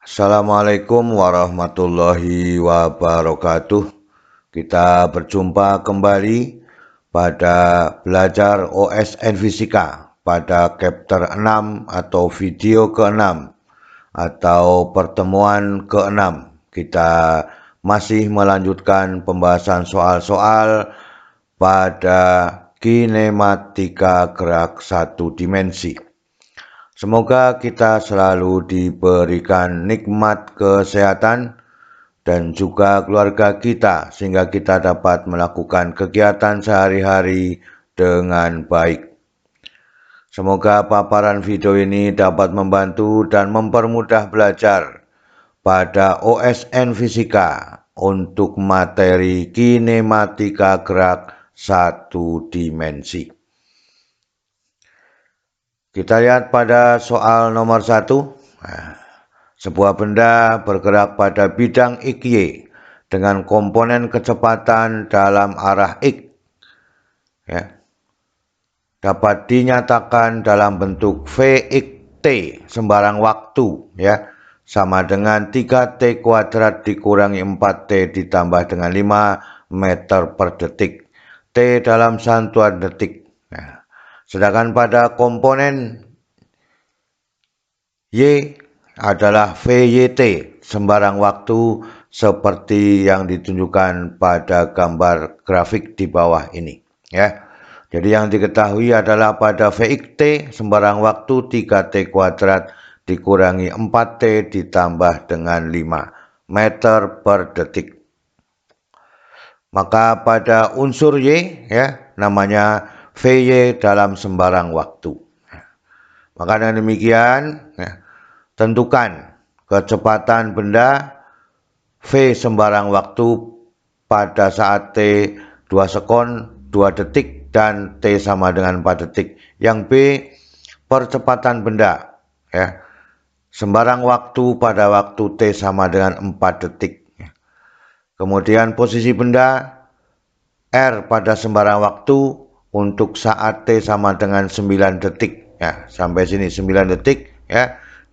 Assalamualaikum warahmatullahi wabarakatuh. Kita berjumpa kembali pada belajar OSN Fisika pada chapter 6 atau video ke-6 atau pertemuan ke-6. Kita masih melanjutkan pembahasan soal-soal pada kinematika gerak satu dimensi. Semoga kita selalu diberikan nikmat kesehatan dan juga keluarga kita sehingga kita dapat melakukan kegiatan sehari-hari dengan baik. Semoga paparan video ini dapat membantu dan mempermudah belajar pada OSN Fisika untuk materi kinematika gerak satu dimensi. Kita lihat pada soal nomor 1. Sebuah benda bergerak pada bidang XY dengan komponen kecepatan dalam arah X. Dapat dinyatakan dalam bentuk Vxt sembarang waktu sama dengan 3T kuadrat dikurangi 4T ditambah dengan 5 meter per detik. T dalam satuan detik. Sedangkan pada komponen Y adalah VYT sembarang waktu seperti yang ditunjukkan pada gambar grafik di bawah ini. Jadi yang diketahui adalah pada Vxt sembarang waktu 3T kuadrat dikurangi 4T ditambah dengan 5 meter per detik. Maka pada unsur Y namanya Vy dalam sembarang waktu. Maka dengan demikian tentukan kecepatan benda V sembarang waktu pada saat T 2 sekon 2 detik dan T sama dengan 4 detik. Yang B percepatan benda sembarang waktu pada waktu T sama dengan 4 detik. Kemudian posisi benda R pada sembarang waktu untuk saat T sama dengan 9 detik. Sampai sini 9 detik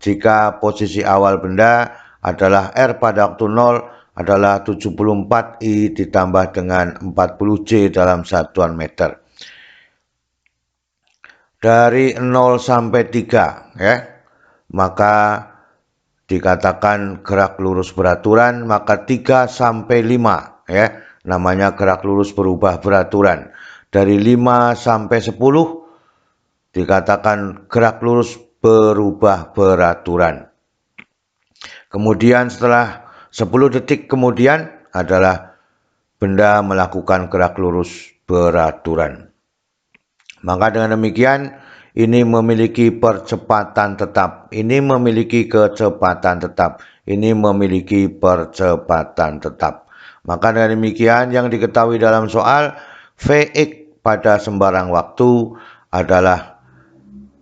jika posisi awal benda adalah R pada waktu 0 adalah 74I ditambah dengan 40J dalam satuan meter. Dari 0 sampai 3 maka dikatakan gerak lurus beraturan, maka 3 sampai 5 namanya gerak lurus berubah beraturan. Dari 5 sampai 10 dikatakan gerak lurus berubah beraturan. Kemudian setelah 10 detik kemudian adalah benda melakukan gerak lurus beraturan. Maka dengan demikian ini memiliki percepatan tetap, ini memiliki kecepatan tetap, ini memiliki percepatan tetap. Maka dengan demikian yang diketahui dalam soal Vx pada sembarang waktu adalah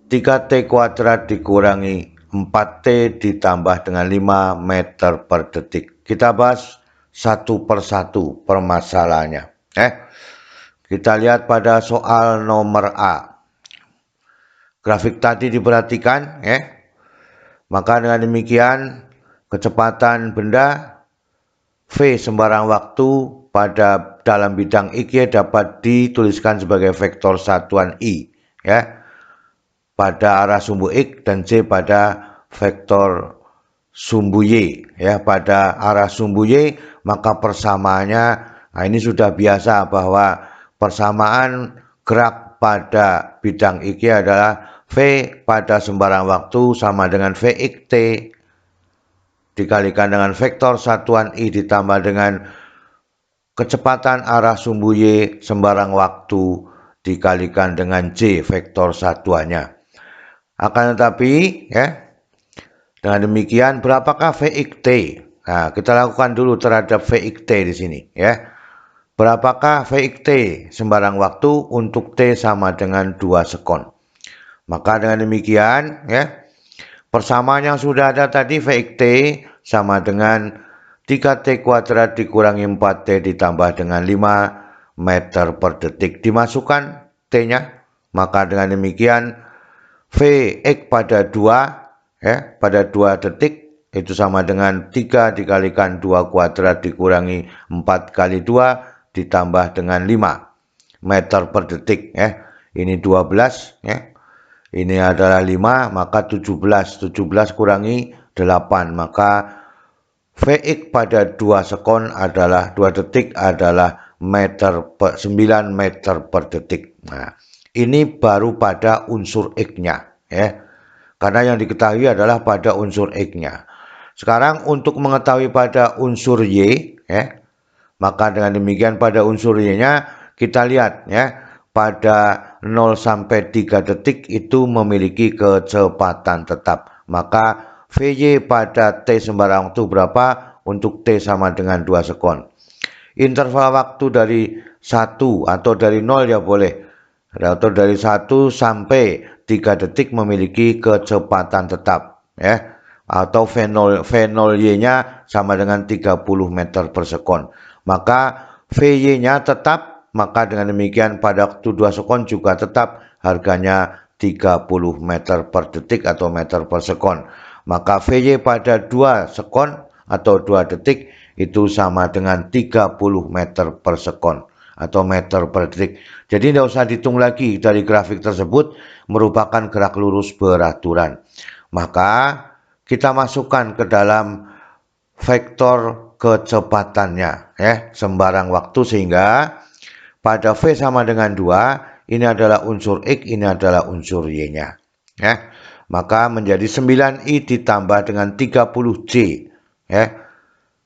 3T kuadrat dikurangi 4T ditambah dengan 5 meter per detik. Kita bahas satu persatu permasalahannya. Kita lihat pada soal nomor A. Grafik tadi diperhatikan Maka dengan demikian kecepatan benda V sembarang waktu pada dalam bidang X dapat dituliskan sebagai vektor satuan I pada arah sumbu X dan C pada vektor sumbu Y pada arah sumbu Y, maka persamaannya ini sudah biasa bahwa persamaan gerak pada bidang X adalah V pada sembarang waktu sama dengan Vxt dikalikan dengan vektor satuan I ditambah dengan kecepatan arah sumbu Y sembarang waktu dikalikan dengan J vektor satuannya. Akan tetapi dengan demikian berapakah Vxt? Nah, kita lakukan dulu terhadap Vxt di sini Berapakah Vxt sembarang waktu untuk T sama dengan 2 sekon? Maka dengan demikian persamaan yang sudah ada tadi Vxt sama dengan 3T kuadrat dikurangi 4T ditambah dengan 5 meter per detik. Dimasukkan T-nya, maka dengan demikian Vx pada 2 pada 2 detik itu sama dengan 3 dikalikan 2 kuadrat dikurangi 4 kali 2 ditambah dengan 5 meter per detik ya. Ini 12 ya. Ini adalah 5, maka 17. 17 kurangi 8, maka Vx pada 2 sekon adalah 2 detik adalah 9 meter per detik. Nah, ini baru pada unsur X-nya ya. Karena yang diketahui adalah pada unsur X-nya. Sekarang untuk mengetahui pada unsur Y ya, maka dengan demikian pada unsur Y-nya kita lihat ya, pada 0 sampai 3 detik itu memiliki kecepatan tetap. Maka Vy pada T sembarang waktu berapa untuk T sama dengan 2 sekon. Interval waktu dari 1 atau dari 0 ya boleh. Atau dari 1 sampai 3 detik memiliki kecepatan tetap ya. Atau V0Y-nya sama dengan 30 meter per sekon. Maka Vy-nya tetap, maka dengan demikian pada waktu 2 sekon juga tetap harganya 30 meter per detik atau meter per sekon. Maka Vy pada 2 sekon atau 2 detik itu sama dengan 30 meter per sekon atau meter per detik. Jadi tidak usah dihitung lagi, dari grafik tersebut merupakan gerak lurus beraturan. Maka kita masukkan ke dalam vektor kecepatannya ya, sembarang waktu, sehingga pada V sama dengan 2, ini adalah unsur X, ini adalah unsur Y-nya ya. Maka menjadi 9I ditambah dengan 30J ya,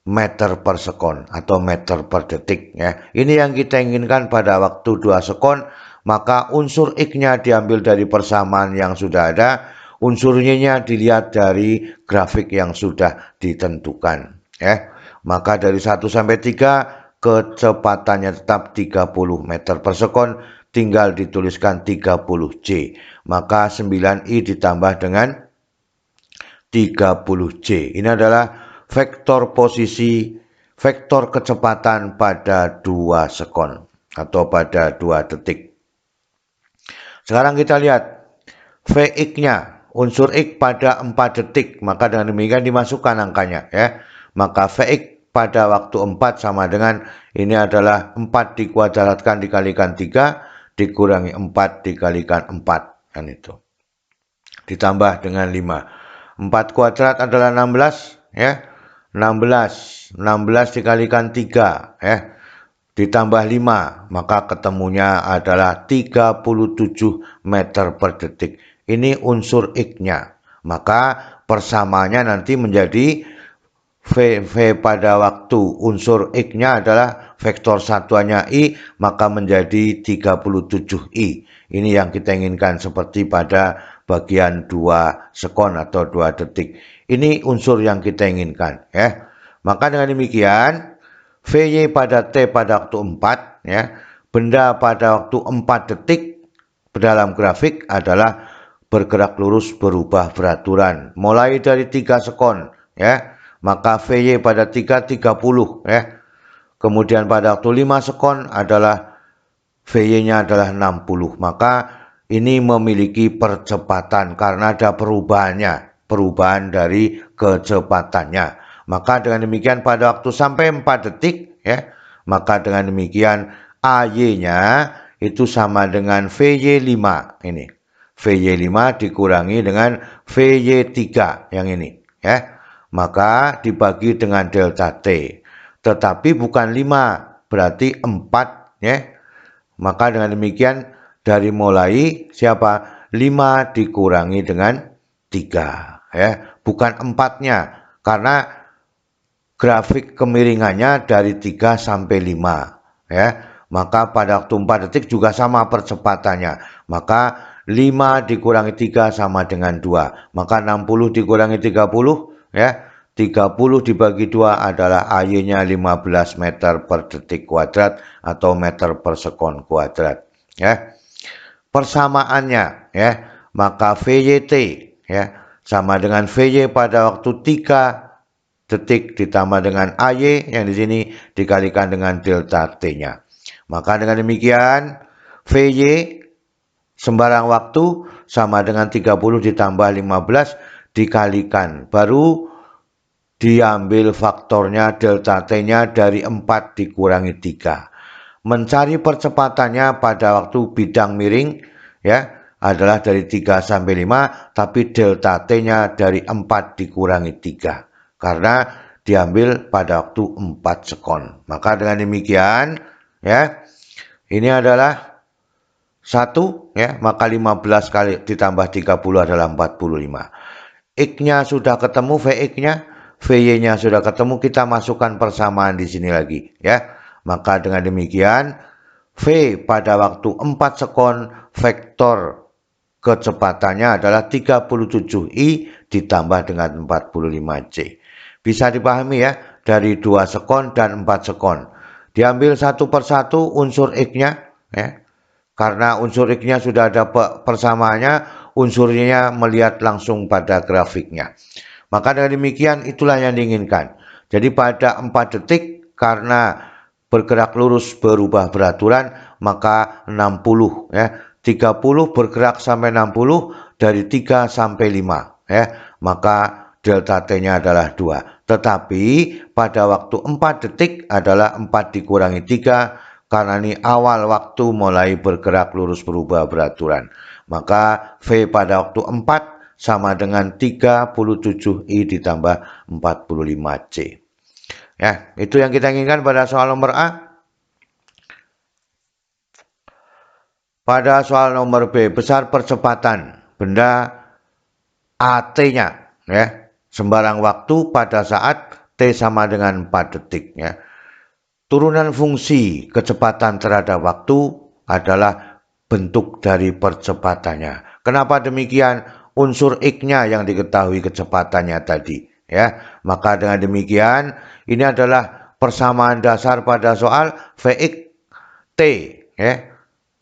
meter per sekon atau meter per detik ya. Ini yang kita inginkan pada waktu 2 sekon, maka unsur X-nya diambil dari persamaan yang sudah ada, unsur Y-nya dilihat dari grafik yang sudah ditentukan ya. Maka dari 1 sampai 3 kecepatannya tetap 30 meter per sekon, tinggal dituliskan 30J. Maka 9I ditambah dengan 30J. Ini adalah vektor posisi, vektor kecepatan pada 2 sekon atau pada 2 detik. Sekarang kita lihat Vx-nya, unsur X pada 4 detik, maka dengan demikian dimasukkan angkanya ya. Maka Vx pada waktu 4 sama dengan, ini adalah 4 dikuadratkan dikalikan 3 dikurangi 4 dikalikan 4 kan itu. Ditambah dengan 5. 4 kuadrat adalah 16 ya. 16 dikalikan 3 ya. Ditambah 5, maka ketemunya adalah 37 meter per detik. Ini unsur X-nya. Maka persamaannya nanti menjadi V pada waktu unsur X-nya adalah vektor satuannya I, maka menjadi 37I. Ini yang kita inginkan seperti pada bagian 2 sekon atau 2 detik. Ini unsur yang kita inginkan ya. Maka dengan demikian Vy pada T pada waktu 4 ya, benda pada waktu 4 detik dalam grafik adalah bergerak lurus berubah beraturan. Mulai dari 3 sekon ya, maka Vy pada 3 30 ya. Kemudian pada waktu 5 sekon adalah Vy-nya adalah 60. Maka ini memiliki percepatan karena ada perubahan dari kecepatannya. Maka dengan demikian pada waktu sampai 4 detik ya, maka dengan demikian AY-nya itu sama dengan VY5 ini. VY5 dikurangi dengan VY3 yang ini ya. Maka dibagi dengan delta T. Tetapi bukan 5, berarti 4 ya. Maka dengan demikian dari mulai siapa? 5 dikurangi dengan 3 ya. Bukan 4-nya, karena grafik kemiringannya dari 3 sampai 5 ya. Maka pada waktu 4 detik juga sama percepatannya. Maka 5 dikurangi 3 sama dengan 2. Maka 60 dikurangi 30 ya. 30 dibagi 2 adalah AY-nya 15 meter per detik kuadrat atau meter per sekon kuadrat ya. Persamaannya ya, maka VYT ya sama dengan VY pada waktu 3 detik ditambah dengan AY yang di sini dikalikan dengan delta T-nya. Maka dengan demikian VY sembarang waktu sama dengan 30 ditambah 15 dikalikan. Baru diambil faktornya delta T-nya dari 4 dikurangi 3. Mencari percepatannya pada waktu bidang miring ya adalah dari 3 sampai 5, tapi delta T-nya dari 4 dikurangi 3 karena diambil pada waktu 4 sekon. Maka dengan demikian ya ini adalah 1 ya, maka 15 kali ditambah 30 adalah 45. X-nya sudah ketemu, Vx-nya, Vy-nya sudah ketemu, kita masukkan persamaan di sini lagi ya. Maka dengan demikian V pada waktu 4 sekon vektor kecepatannya adalah 37I ditambah dengan 45C. Bisa dipahami ya, dari 2 sekon dan 4 sekon. Diambil satu persatu unsur X-nya ya. Karena unsur X-nya sudah ada persamaannya, unsurnya melihat langsung pada grafiknya. Maka dengan demikian itulah yang diinginkan. Jadi pada 4 detik karena bergerak lurus berubah beraturan, maka 60 ya. 30 bergerak sampai 60, dari 3 sampai 5 ya. Maka delta T-nya adalah 2. Tetapi pada waktu 4 detik adalah 4 dikurangi 3 karena ini awal waktu mulai bergerak lurus berubah beraturan. Maka V pada waktu 4 sama dengan 37I ditambah 45C. Ya, itu yang kita inginkan pada soal nomor A. Pada soal nomor B, besar percepatan benda AT-nya ya, sembarang waktu pada saat T sama dengan 4 detik ya. Turunan fungsi kecepatan terhadap waktu adalah bentuk dari percepatannya. Kenapa demikian? Unsur X-nya yang diketahui kecepatannya tadi ya. Maka dengan demikian ini adalah persamaan dasar pada soal Vx T ya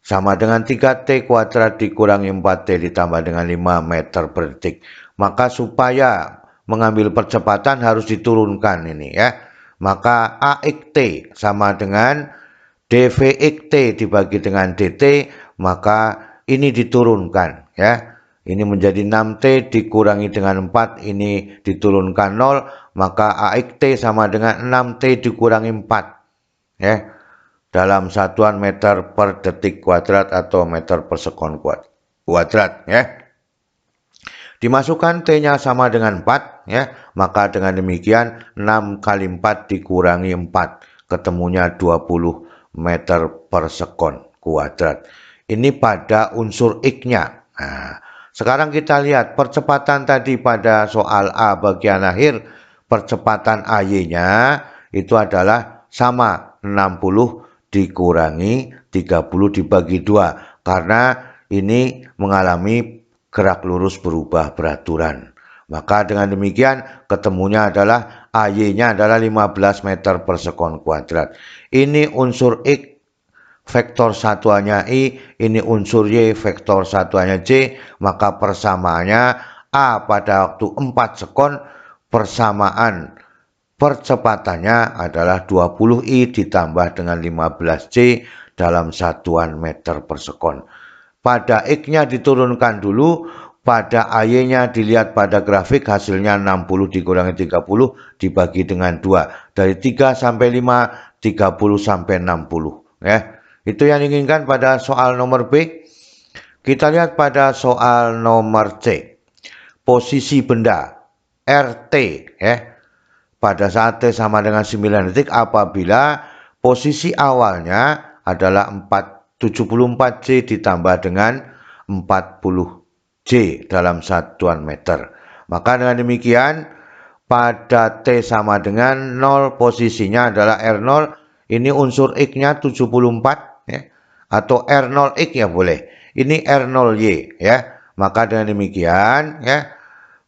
sama dengan 3T kuadrat dikurangi 4T ditambah dengan 5 meter per detik. Maka supaya mengambil percepatan harus diturunkan ini ya. Maka AXT sama dengan DVXT dibagi dengan DT, maka ini diturunkan ya. Ini menjadi 6T dikurangi dengan 4, ini diturunkan 0, maka AXT sama dengan 6T dikurangi 4 ya. Dalam satuan meter per detik kuadrat atau meter per sekon kuadrat ya. Dimasukkan T-nya sama dengan 4 ya, maka dengan demikian 6 kali 4 dikurangi 4, ketemunya 20 meter per sekon kuadrat. Ini pada unsur X-nya. Nah, sekarang kita lihat percepatan tadi pada soal A bagian akhir, percepatan AY-nya itu adalah sama 60 dikurangi 30 dibagi 2 karena ini mengalami gerak lurus berubah beraturan. Maka dengan demikian ketemunya adalah AY-nya adalah 15 meter per sekon kuadrat. Ini unsur X vektor satuannya I, ini unsur Y vektor satuannya C, maka persamaannya A pada waktu 4 sekon, persamaan percepatannya adalah 20I ditambah dengan 15C dalam satuan meter per sekon. Pada X-nya diturunkan dulu, pada AY-nya dilihat pada grafik, hasilnya 60 dikurangi 30 dibagi dengan 2. Dari 3 sampai 5, 30 sampai 60 ya. Itu yang diinginkan pada soal nomor B. Kita lihat pada soal nomor C. Posisi benda RT ya pada saat T sama dengan 9 detik apabila posisi awalnya adalah 74C ditambah dengan 40J dalam satuan meter. Maka dengan demikian pada T sama dengan 0 posisinya adalah R0, ini unsur X-nya 74 ya, atau R0X ya boleh. Ini R0Y ya. Maka dengan demikian ya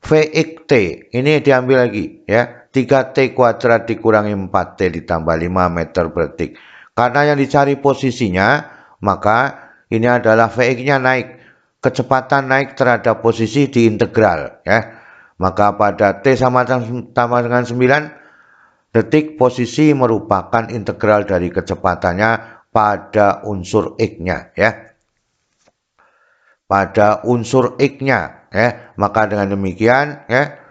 Vxt ini diambil lagi ya. 3T kuadrat dikurangi 4T ditambah 5 meter per detik. Karena yang dicari posisinya, maka ini adalah Vx-nya naik. Kecepatan naik terhadap posisi diintegral ya. Maka pada T sama dengan 9 detik posisi merupakan integral dari kecepatannya pada unsur X-nya ya. Pada unsur X-nya ya. Maka dengan demikian ya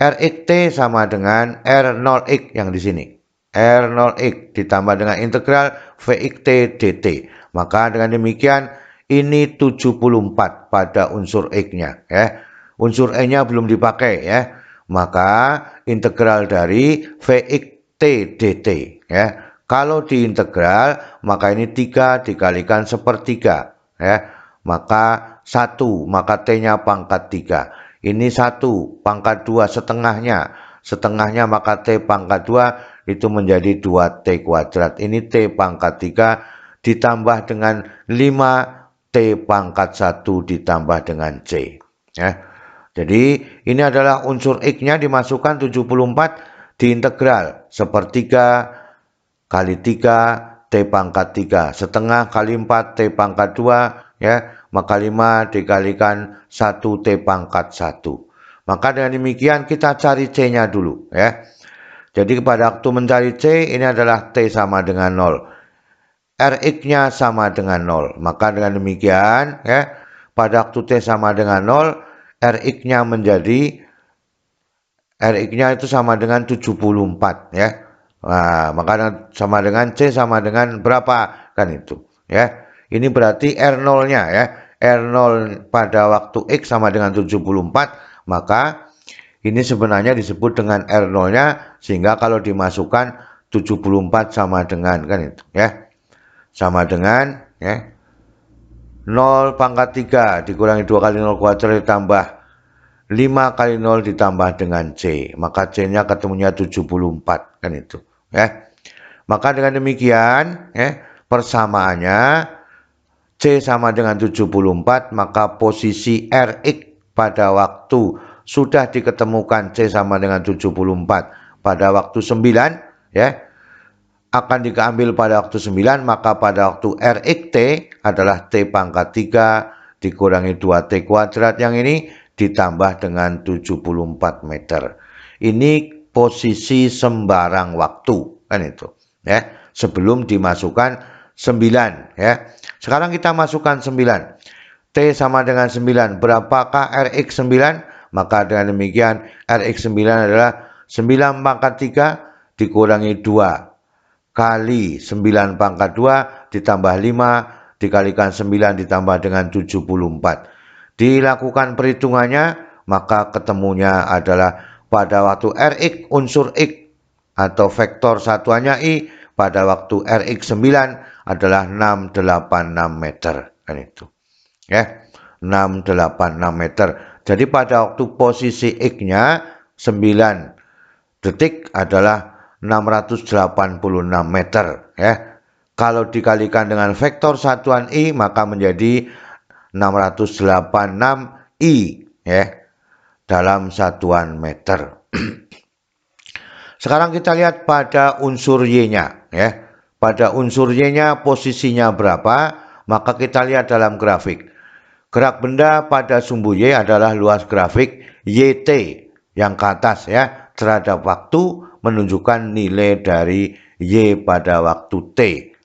Rx sama dengan R0x yang di sini. R0x ditambah dengan integral Vx dt. Maka dengan demikian ini 74 pada unsur X-nya ya. Unsur E-nya belum dipakai ya. Maka integral dari Vx dt ya. Kalau diintegral maka ini 3 dikalikan sepertiga ya. Maka 1, maka T-nya pangkat 3. Ini 1 pangkat 2 setengahnya. Setengahnya maka T pangkat 2 itu menjadi 2T kuadrat. Ini T pangkat 3 ditambah dengan 5T pangkat 1 ditambah dengan C. Ya. Jadi ini adalah unsur X-nya dimasukkan 74 diintegral. Sepertiga kali 3 T pangkat 3. Setengah kali 4 T pangkat 2 ya. Maka 5 dikalikan 1 T pangkat 1. Maka dengan demikian kita cari C-nya dulu ya. Jadi pada waktu mencari C ini adalah T sama dengan 0. Rx-nya sama dengan 0. Maka dengan demikian ya, pada waktu T sama dengan 0, Rx-nya itu sama dengan 74 ya. Nah, maka sama dengan C sama dengan berapa kan itu ya. Ini berarti R0-nya ya. R0 pada waktu X sama dengan 74, maka ini sebenarnya disebut dengan R0-nya, sehingga kalau dimasukkan 74 sama dengan kan itu ya. Sama dengan ya 0 pangkat 3 dikurangi 2 kali 0 kuadrat ditambah 5 kali 0 ditambah dengan C. Maka C-nya ketemunya 74 kan itu ya. Maka dengan demikian ya, persamaannya C sama dengan 74, maka posisi Rx pada waktu sudah diketemukan C sama dengan 74 pada waktu 9 ya, akan diambil pada waktu 9, maka pada waktu Rxt adalah T pangkat 3 dikurangi 2T kuadrat yang ini ditambah dengan 74 meter. Ini posisi sembarang waktu kan itu ya, sebelum dimasukkan 9 ya. Sekarang kita masukkan 9. T sama dengan 9. Berapakah Rx 9? Maka dengan demikian Rx 9 adalah 9 pangkat 3 dikurangi 2 kali 9 pangkat 2 ditambah 5 dikalikan 9 ditambah dengan 74. Dilakukan perhitungannya, maka ketemunya adalah pada waktu Rx unsur X atau vektor satuannya I pada waktu Rx 9 adalah 686 meter kan itu ya, 686 meter. Jadi pada waktu posisi X-nya 9 detik adalah 686 meter ya. Kalau dikalikan dengan vektor satuan I maka menjadi 686 I ya dalam satuan meter. Sekarang kita lihat pada unsur Y-nya ya. Pada unsur Y-nya posisinya berapa, maka kita lihat dalam grafik. Gerak benda pada sumbu Y adalah luas grafik YT yang ke atas ya, terhadap waktu menunjukkan nilai dari Y pada waktu T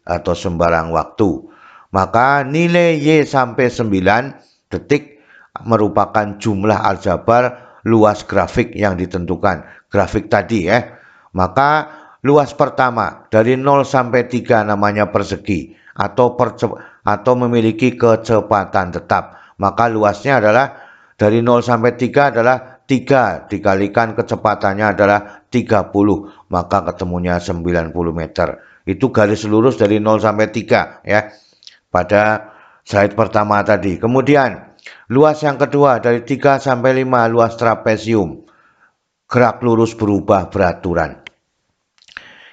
atau sembarang waktu. Maka nilai Y sampai 9 detik merupakan jumlah aljabar luas grafik yang ditentukan. Grafik tadi ya. Maka luas pertama dari 0 sampai 3 namanya persegi atau memiliki kecepatan tetap. Maka luasnya adalah dari 0 sampai 3 adalah 3 dikalikan kecepatannya adalah 30. Maka ketemunya 90 meter. Itu garis lurus dari 0 sampai 3 ya. Pada slide pertama tadi. Kemudian luas yang kedua dari 3 sampai 5 luas trapesium. Gerak lurus berubah beraturan.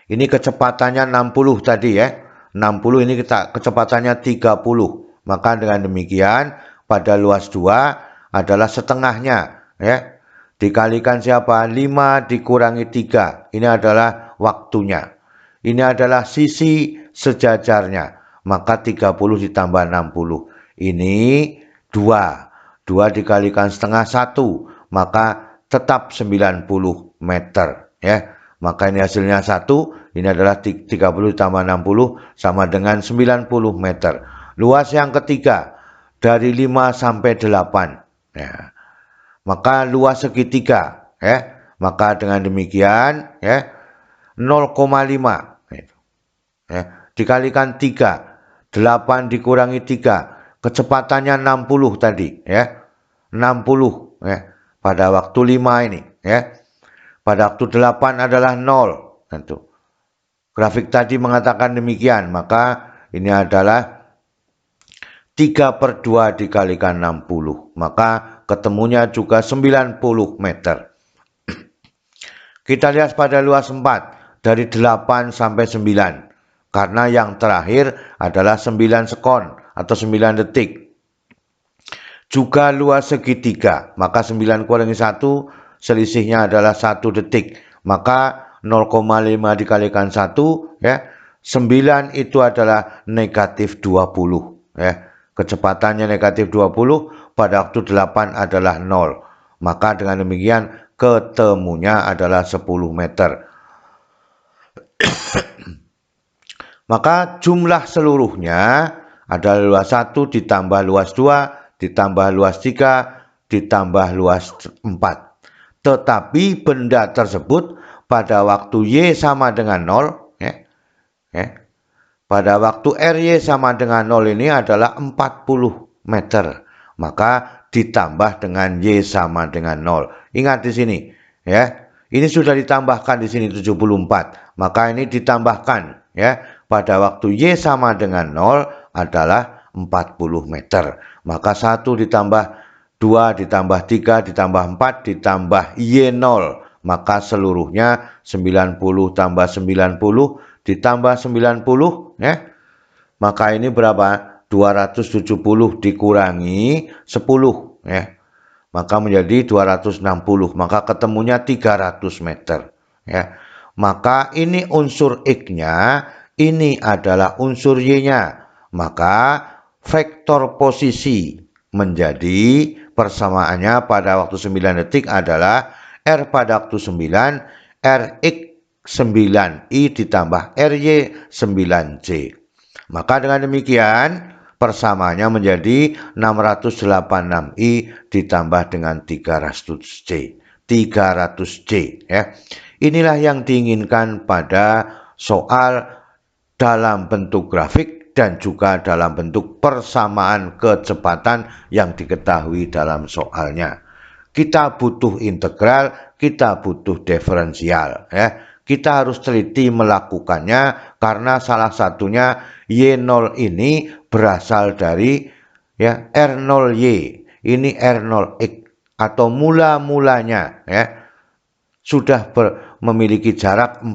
Ini kecepatannya 60 tadi ya. 60 ini kecepatannya 30. Maka dengan demikian pada luas 2 adalah setengahnya ya. Dikalikan siapa? 5 dikurangi 3. Ini adalah waktunya. Ini adalah sisi sejajarnya. Maka 30 ditambah 60. Ini 2. 2 dikalikan setengah 1. Maka tetap 90 meter ya. Maka ini hasilnya 1, ini adalah 30 ditambah 60 sama dengan 90 meter. Luas yang ketiga dari 5 sampai 8 ya. Maka luas segitiga ya. Maka dengan demikian ya 0,5 ya, dikalikan 3, 8 dikurangi 3, kecepatannya 60 tadi ya. 60 ya. Pada waktu 5 ini ya. Pada waktu 8 adalah 0. Tentu. Grafik tadi mengatakan demikian, maka ini adalah 3/2 dikalikan 60. Maka ketemunya juga 90 meter. Kita lihat pada luas 4 dari 8 sampai 9. Karena yang terakhir adalah 9 sekon atau 9 detik. Juga luas segitiga, maka 9 kurangi 1 selisihnya adalah 1 detik. Maka 0,5 dikalikan 1 ya. 9 itu adalah negatif 20 ya. Kecepatannya negatif 20, pada waktu 8 adalah 0. Maka dengan demikian ketemunya adalah 10 meter. Maka jumlah seluruhnya adalah luas 1 ditambah luas 2 ditambah luas 3 ditambah luas 4. Tetapi benda tersebut pada waktu Y sama dengan 0 ya, pada waktu RY sama dengan 0 ini adalah 40 meter. Maka ditambah dengan Y sama dengan 0. Ingat di sini ya. Ini sudah ditambahkan di sini 74. Maka ini ditambahkan ya. Pada waktu Y sama dengan 0 adalah 40 meter. Maka 1 ditambah 2 ditambah 3 ditambah 4 ditambah Y0. Maka seluruhnya 90 tambah 90 ditambah 90 ya. Maka ini berapa? 270 dikurangi 10 ya. Maka menjadi 260. Maka ketemunya 300 meter ya. Maka ini unsur X-nya, ini adalah unsur Y-nya. Maka vektor posisi menjadi persamaannya pada waktu 9 detik adalah R pada waktu 9, Rx 9I ditambah Ry 9C. Maka dengan demikian persamaannya menjadi 686I ditambah dengan 300C. 300C ya. Inilah yang diinginkan pada soal dalam bentuk grafik dan juga dalam bentuk persamaan kecepatan yang diketahui dalam soalnya. Kita butuh integral, kita butuh diferensial ya. Kita harus teliti melakukannya karena salah satunya Y0 ini berasal dari ya R0Y. Ini R0X atau mula-mulanya ya sudah memiliki jarak 40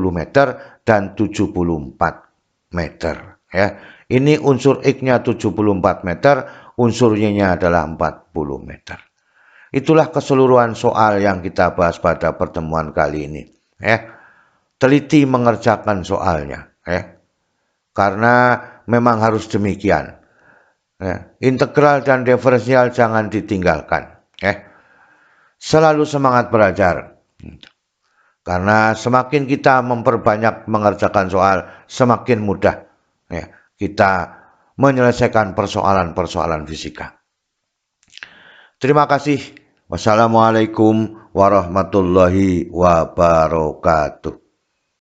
meter dan 74 meter ya. Ini unsur X-nya 74 meter, unsur Y-nya adalah 40 meter. Itulah keseluruhan soal yang kita bahas pada pertemuan kali ini ya. Teliti mengerjakan soalnya ya. Karena memang harus demikian ya. Integral dan diferensial jangan ditinggalkan ya. Selalu semangat belajar. Karena semakin kita memperbanyak mengerjakan soal, semakin mudah ya, kita menyelesaikan persoalan-persoalan fisika. Terima kasih. Wassalamualaikum warahmatullahi wabarakatuh.